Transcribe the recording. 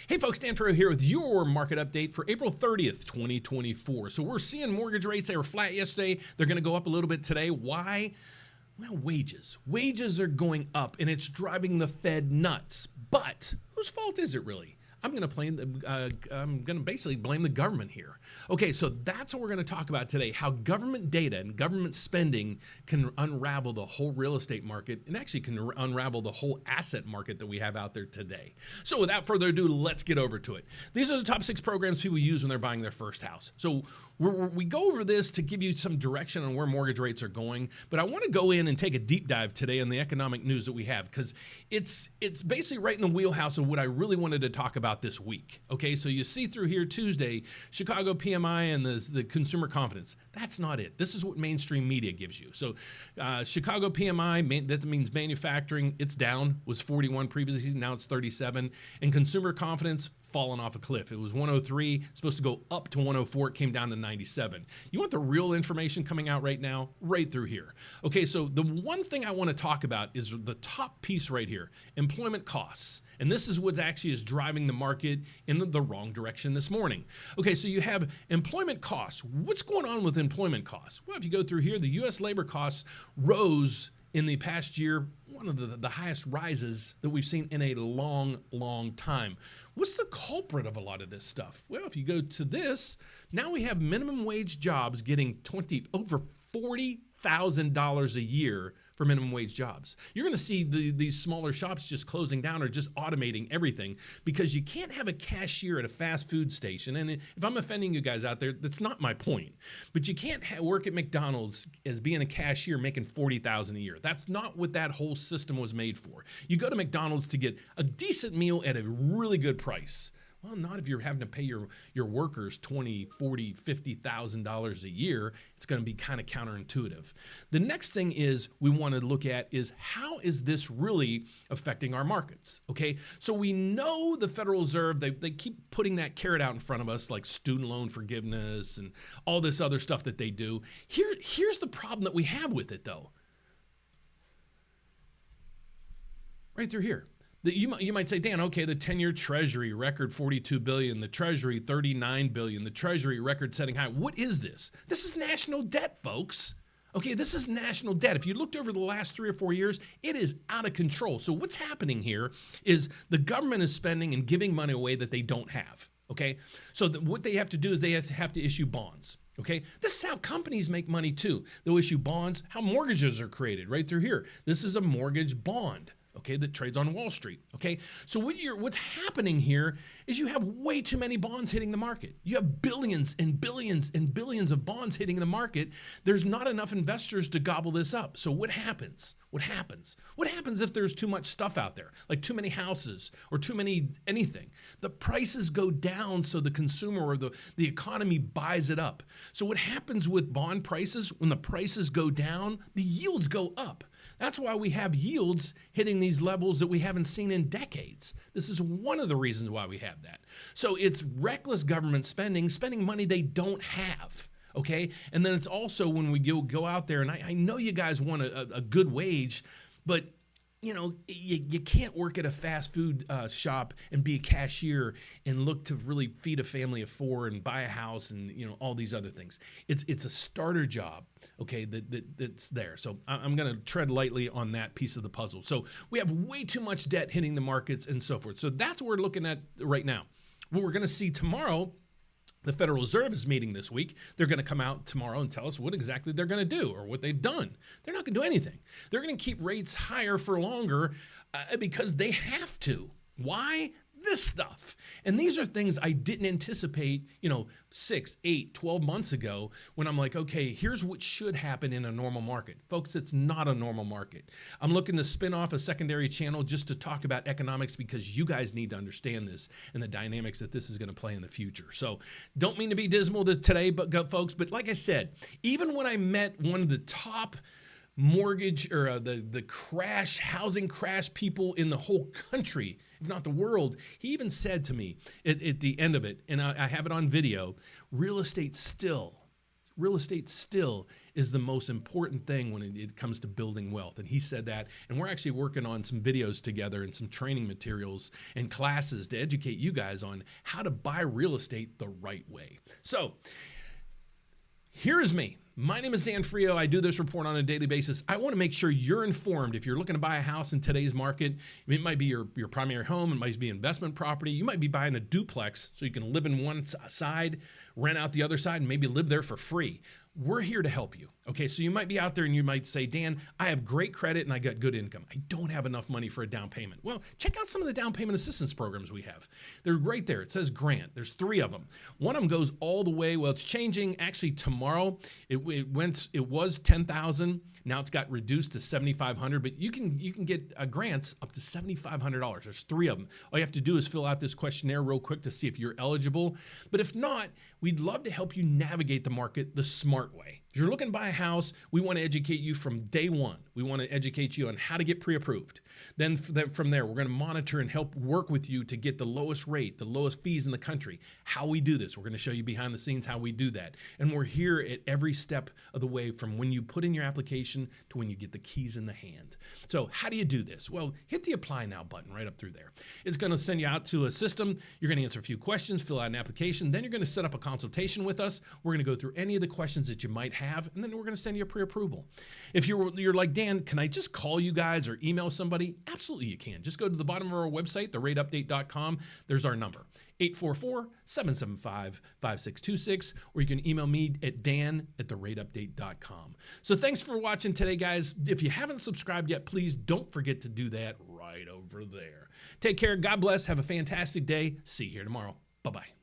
Hey folks, Dan Frio here with your market update for April 30th, 2024. So we're seeing mortgage rates, they were flat yesterday. They're going to go up a little bit today. Why? Well, wages. Wages are going up and it's driving the Fed nuts. But whose fault is it really? I'm going to basically blame the government here. Okay, so that's what we're going to talk about today, how government data and government spending can unravel the whole real estate market and actually can unravel the whole asset market that we have out there today. So without further ado, let's get over to it. These are the top 6 programs people use when they're buying their first house. So we go over this to give you some direction on where mortgage rates are going, but I want to go in and take a deep dive today on the economic news that we have because it's basically right in the wheelhouse of what I really wanted to talk about this week. Okay, so you see through here Tuesday, Chicago PMI and the consumer confidence. That's not it. This is what mainstream media gives you. So Chicago PMI, that means manufacturing, it's down, was 41 previously, now it's 37. And consumer confidence, fallen off a cliff. It was 103, supposed to go up to 104, it came down to 97. You want the real information coming out right now? Right through here. Okay, so the one thing I want to talk about is the top piece right here, employment costs. And this is what actually is driving the market in the wrong direction this morning. Okay, so you have employment costs. What's going on with employment costs? Well, if you go through here, the U.S. labor costs rose in the past year, one of the highest rises that we've seen in a long, long time. What's the culprit of a lot of this stuff? Well, if you go to this, now we have minimum wage jobs getting over $40,000 a year for minimum wage jobs. You're going to see these smaller shops just closing down or just automating everything because you can't have a cashier at a fast food station. And if I'm offending you guys out there, that's not my point. But you can't work at McDonald's as being a cashier making $40,000 a year. That's not what that whole system was made for. You go to McDonald's to get a decent meal at a really good price. Well, not if you're having to pay your workers $20,000, $40,000, $50,000 a year. It's going to be kind of counterintuitive. The next thing is we want to look at is how is this really affecting our markets? Okay, so we know the Federal Reserve, they keep putting that carrot out in front of us like student loan forgiveness and all this other stuff that they do. Here's the problem that we have with it though. Right through here. You might say, Dan, okay, the 10-year Treasury record $42 billion, the Treasury $39 billion, the Treasury record-setting high. What is this? This is national debt, folks. Okay, this is national debt. If you looked over the last 3 or 4 years, it is out of control. So what's happening here is the government is spending and giving money away that they don't have. Okay, so what they have to do is they have to issue bonds. Okay, this is how companies make money too. They'll issue bonds, how mortgages are created right through here. This is a mortgage bond. Okay, that trades on Wall Street. Okay, so what's happening here is you have way too many bonds hitting the market. You have billions and billions and billions of bonds hitting the market. There's not enough investors to gobble this up. So what happens? What happens? What happens if there's too much stuff out there, like too many houses or too many anything? The prices go down so the consumer or the economy buys it up. So what happens with bond prices, when the prices go down, the yields go up. That's why we have yields hitting these levels that we haven't seen in decades. This is one of the reasons why we have that. So it's reckless government spending money they don't have. Okay, and then it's also when we go out there, and I know you guys want a good wage, but you know, you can't work at a fast food shop and be a cashier and look to really feed a family of 4 and buy a house and, you know, all these other things. It's a starter job, okay, that's there. So I'm going to tread lightly on that piece of the puzzle. So we have way too much debt hitting the markets and so forth. So that's what we're looking at right now. What we're going to see tomorrow, the Federal Reserve is meeting this week. They're going to come out tomorrow and tell us what exactly they're going to do or what they've done. They're not going to do anything. They're going to keep rates higher for longer because they have to. Why? This stuff. And these are things I didn't anticipate, 6, 8, 12 months ago when I'm like, okay, here's what should happen in a normal market. Folks, it's not a normal market. I'm looking to spin off a secondary channel just to talk about economics because you guys need to understand this and the dynamics that this is going to play in the future. So don't mean to be dismal today, folks, but like I said, even when I met one of the top mortgage or the housing crash people in the whole country, if not the world, he even said to me at the end of it, and I have it on video, real estate still real estate still is the most important thing when it comes to building wealth. And he said that. And we're actually working on some videos together and some training materials and classes to educate you guys on how to buy real estate the right way. So here is me. My name is Dan Frio. I do this report on a daily basis. I want to make sure you're informed. If you're looking to buy a house in today's market, it might be your primary home, it might be investment property. You might be buying a duplex so you can live in one side, rent out the other side, and maybe live there for free. We're here to help you. Okay, so you might be out there and you might say, Dan, I have great credit and I got good income. I don't have enough money for a down payment. Well, check out some of the down payment assistance programs we have. They're right there. It says grant. There's 3 of them. One of them goes all the way. Well, it's changing actually tomorrow. It was $10,000. Now it's got reduced to $7,500, but you can get grants up to $7,500. There's 3 of them. All you have to do is fill out this questionnaire real quick to see if you're eligible. But if not, we'd love to help you navigate the market the smart way. If you're looking to buy a house, we want to educate you from day one. We want to educate you on how to get pre-approved. Then from there, we're going to monitor and help work with you to get the lowest rate, the lowest fees in the country. How we do this, we're going to show you behind the scenes how we do that. And we're here at every step of the way from when you put in your application to when you get the keys in the hand. So how do you do this? Well, hit the apply now button right up through there. It's going to send you out to a system. You're going to answer a few questions, fill out an application. Then you're going to set up a consultation with us. We're going to go through any of the questions that you might have, and then we're going to send you a pre-approval. If you're like, Dan, can I just call you guys or email somebody? Absolutely you can. Just go to the bottom of our website, therateupdate.com. There's our number, 844-775-5626, or you can email me at dan@therateupdate.com. So thanks for watching today, guys. If you haven't subscribed yet, please don't forget to do that right over there. Take care. God bless. Have a fantastic day. See you here tomorrow. Bye-bye.